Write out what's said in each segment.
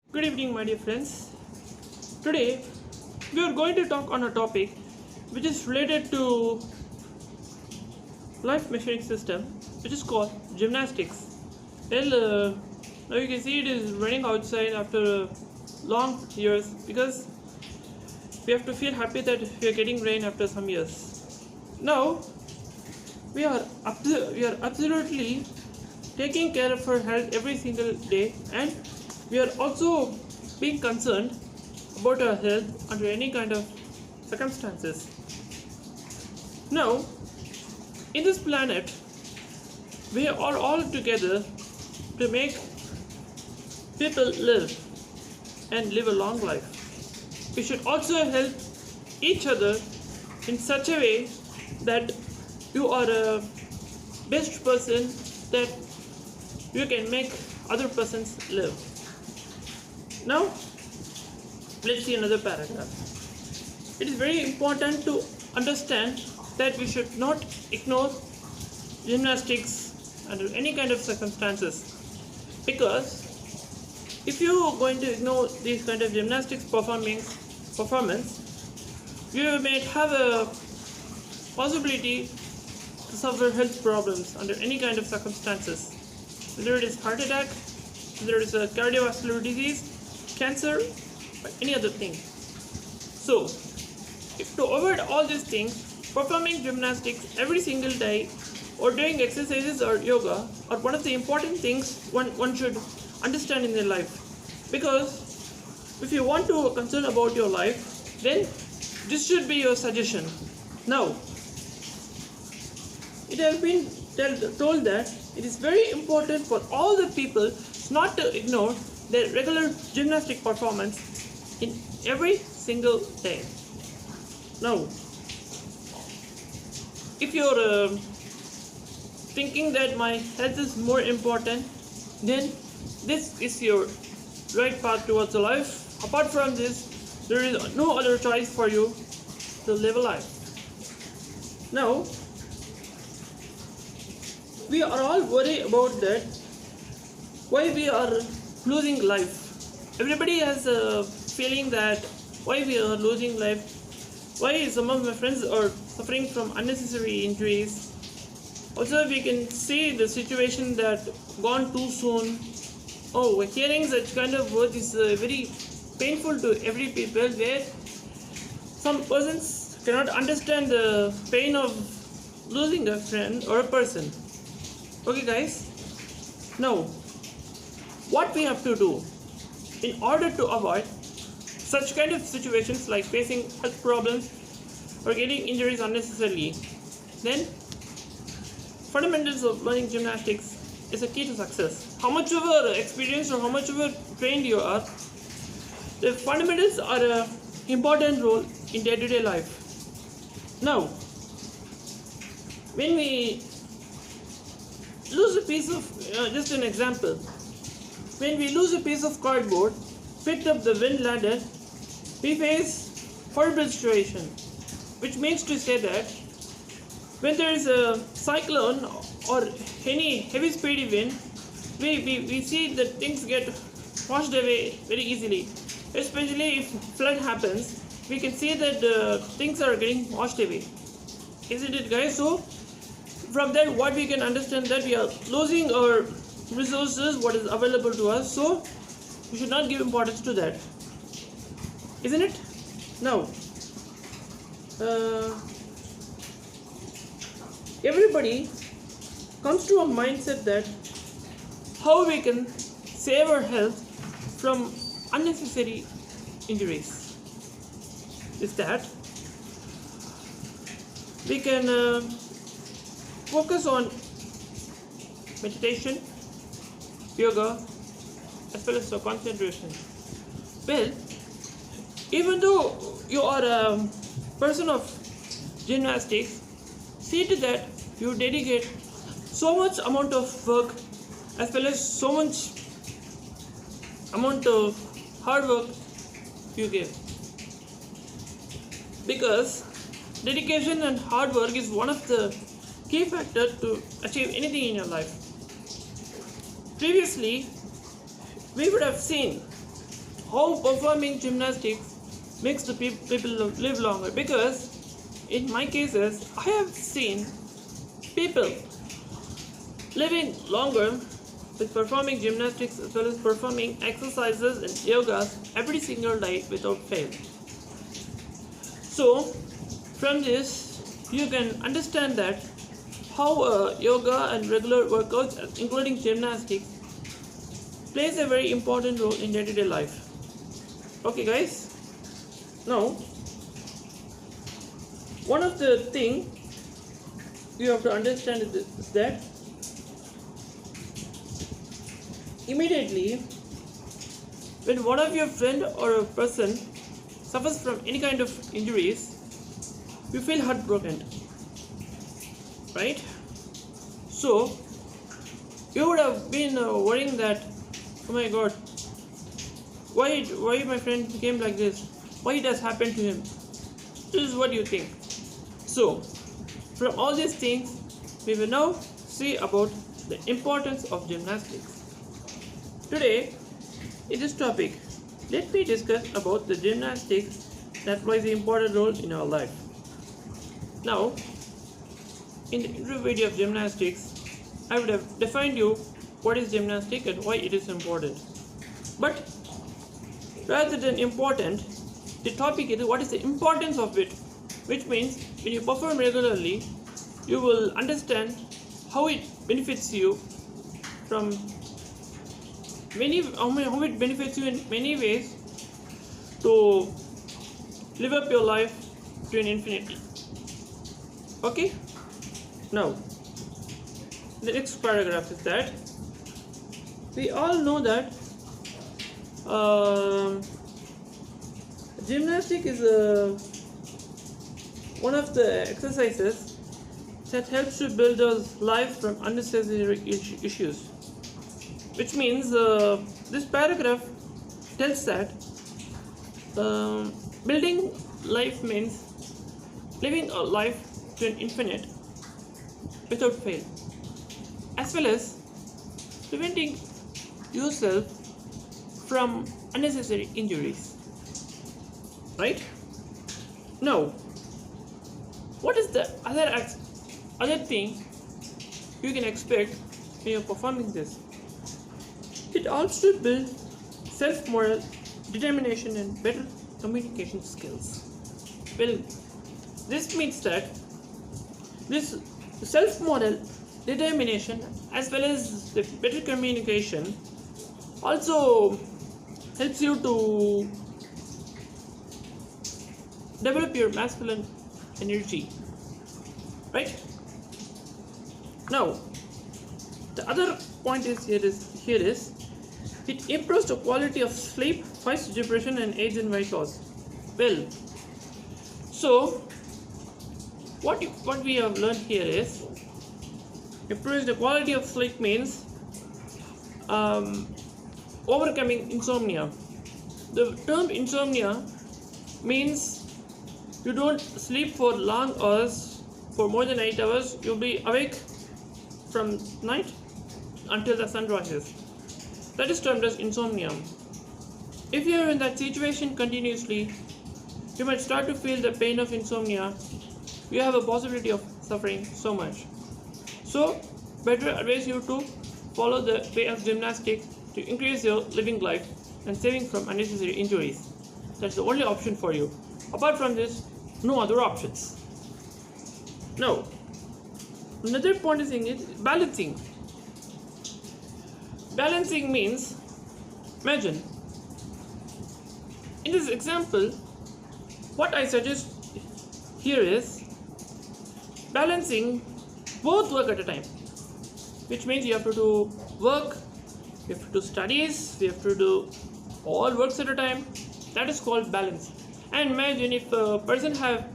Good evening, my dear friends. Today, we are going to talk on a topic which is related to life measuring system, which is called gymnastics. Now you can see it is raining outside after long years because we have to feel happy that we are getting rain after some years. Now, we are absolutely taking care of our health every single day, and we are also being concerned about our health under any kind of circumstances. Now, in this planet, we are all together to make people live and live a long life. We should also help each other in such a way that you are a best person that you can make other persons live. Now, let's see another paragraph. It is very important to understand that we should not ignore gymnastics under any kind of circumstances, because if you are going to ignore these kind of gymnastics performance, you may have a possibility to suffer health problems under any kind of circumstances, whether it is heart attack, whether it is a cardiovascular disease, cancer, or any other thing. So, to avoid all these things, performing gymnastics every single day or doing exercises or yoga are one of the important things one should understand in their life. Because if you want to concern about your life, then this should be your suggestion. Now, it has been told that it is very important for all the people not to ignore their regular gymnastic performance in every single day. Now, if you're thinking that my health is more important, then this is your right path towards a life. Apart from this, there is no other choice for you to live a life. Now, we are all worried about that, why we are losing life. Everybody has a feeling that why we are losing life, why some of my friends are suffering from unnecessary injuries. Also, we can see the situation that gone too soon. Oh, hearing such kind of words is very painful to every people, where some persons cannot understand the pain of losing a friend or a person. Okay guys, now what we have to do in order to avoid such kind of situations like facing health problems or getting injuries unnecessarily, then fundamentals of learning gymnastics is a key to success. How much ever experienced or how much ever trained you are, the fundamentals are an important role in day-to-day life. Now, when we lose a piece of, just an example, when we lose a piece of cardboard picked up the wind ladder, we face horrible situation, which means to say that when there is a cyclone or any heavy speedy wind, we see that things get washed away very easily. Especially if flood happens, we can see that things are getting washed away. Isn't it, guys? So from that, what we can understand that we are losing our resources, what is available to us, so we should not give importance to that, isn't it? Now, everybody comes to a mindset that how we can save our health from unnecessary injuries is that we can focus on meditation, yoga, as well as the concentration. Well, even though you are a person of gymnastics, see to that you dedicate so much amount of work as well as so much amount of hard work you give, because dedication and hard work is one of the key factors to achieve anything in your life. Previously, we would have seen how performing gymnastics makes the people live longer. Because in my cases, I have seen people living longer with performing gymnastics as well as performing exercises and yogas every single day without fail. So, from this, you can understand that how yoga and regular workouts, including gymnastics, plays a very important role in day-to-day life. Okay, guys. Now, one of the things you have to understand is that immediately when one of your friend or a person suffers from any kind of injuries, you feel heartbroken, right? So you would have been worrying that, oh my god, why my friend became like this, why it has happened to him. This is what you think. So from all these things, we will now see about the importance of gymnastics. Today, in this topic, let me discuss about the gymnastics that plays an important role in our life. Now, in the intro video of gymnastics, I would have defined you what is gymnastics and why it is important. But rather than important, the topic is what is the importance of it, which means when you perform regularly, you will understand how it benefits you from how it benefits you in many ways to live up your life to an infinity. Okay? Now, the next paragraph is that we all know that gymnastic is one of the exercises that helps to build a life from unnecessary issues. Which means this paragraph tells that building life means living a life to an infinite without fail, as well as preventing yourself from unnecessary injuries. Right? Now, what is the other thing you can expect when you're performing this? It also builds self-moral, determination and better communication skills. Well, this means that this self-moral determination as well as the better communication also helps you to develop your masculine energy, right? Now, the other point is here is it improves the quality of sleep, fights depression and aids in weight loss. Well, so what we have learned here is improves the quality of sleep means overcoming insomnia. The term insomnia means you don't sleep for long hours, for more than 8 hours. You'll be awake from night until the sun rises. That is termed as insomnia. If you are in that situation continuously, you might start to feel the pain of insomnia. You have a possibility of suffering so much. So, better advise you to follow the way of gymnastics to increase your living life and saving from unnecessary injuries. That's the only option for you. Apart from this, no other options. Now, another point is balancing. Balancing means, imagine, in this example, what I suggest here is balancing both work at a time, which means you have to do work, you have to do studies, you have to do all works at a time. That is called balance. And imagine if a person have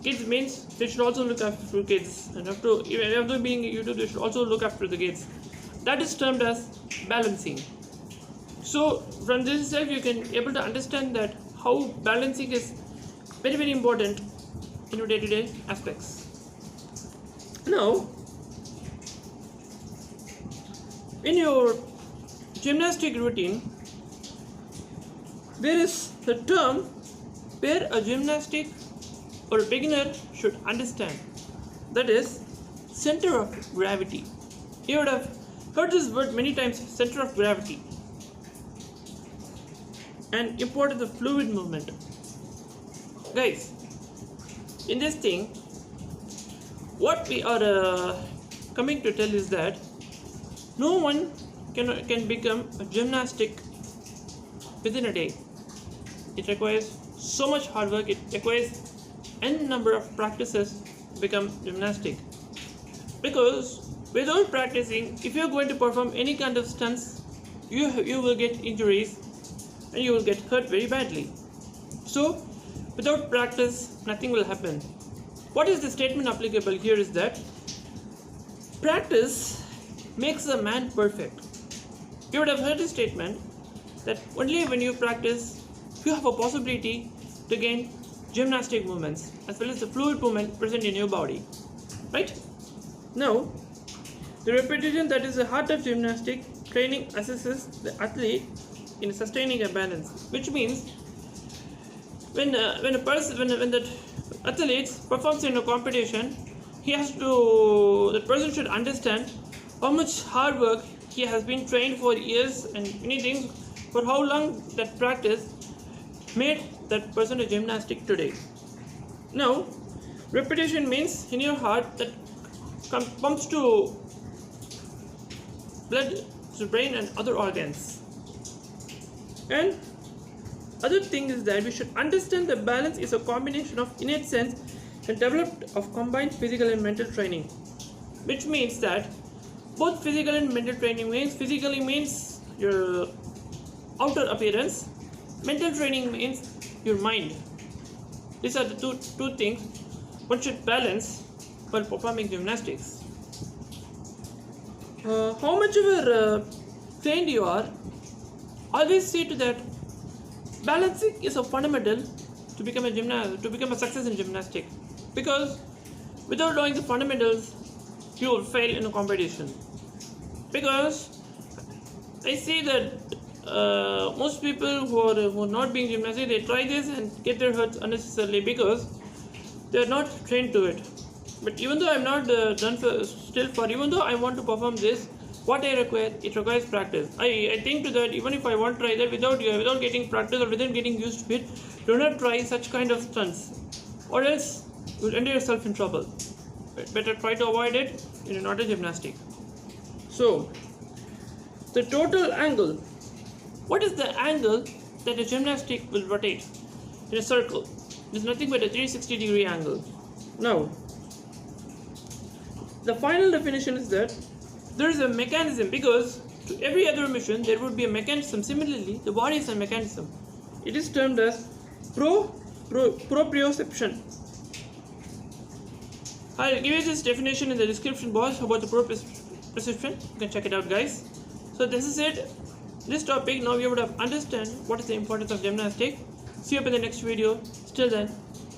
kids, means they should also look after kids, and even after being a YouTuber, they should also look after the kids. That is termed as balancing. So from this itself you can able to understand that how balancing is very, very important in your day-to-day aspects. Now, in your gymnastic routine, there is the term where a gymnastic or a beginner should understand, that is center of gravity. You would have heard this word many times, center of gravity, and importance of fluid movement. Guys, in this thing, what we are coming to tell is that no one can become a gymnastic within a day. It requires so much hard work. It requires n number of practices to become gymnastic. Because without practicing, if you are going to perform any kind of stunts, you will get injuries and you will get hurt very badly. So without practice, nothing will happen. What is the statement applicable here is that practice makes a man perfect. You would have heard the statement that only when you practice, you have a possibility to gain gymnastic movements as well as the fluid movement present in your body. Right? Now, the repetition, that is the heart of gymnastic training, assesses the athlete in sustaining a balance, which means when the athlete performs in a competition, the person should understand how much hard work he has been trained for years and many things, for how long that practice made that person a gymnastic today. Now, repetition means in your heart that pumps to blood to brain and other organs. And other thing is that we should understand that balance is a combination of innate sense and developed of combined physical and mental training, which means that both physical and mental training means physically means your outer appearance, mental training means your mind. These are the two things one should balance while performing gymnastics. How much ever trained you are, always see to that balancing is a fundamental to become a success in gymnastics. Because without knowing the fundamentals, you will fail in a competition. Because I see that most people who are not being gymnastic, they try this and get their hurts unnecessarily because they are not trained to it. But even though I'm not even though I want to perform this, what I require, it requires practice. I think to that, even if I want to try that without getting practice or without getting used to it, do not try such kind of stunts, or else you'll end yourself in trouble. Better try to avoid it. You're not a gymnastic. So, the total angle. What is the angle that a gymnastic will rotate in a circle? It is nothing but a 360-degree angle. Now, the final definition is that there is a mechanism, because to every other mission there would be a mechanism. Similarly, the body is a mechanism. It is termed as proprioception. I'll give you this definition in the description box about the proprioception. You can check it out, guys. So this is it. This topic, now you would have understand what is the importance of gymnastics. See you up in the next video. Till then,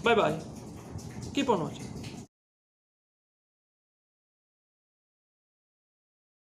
bye bye. Keep on watching.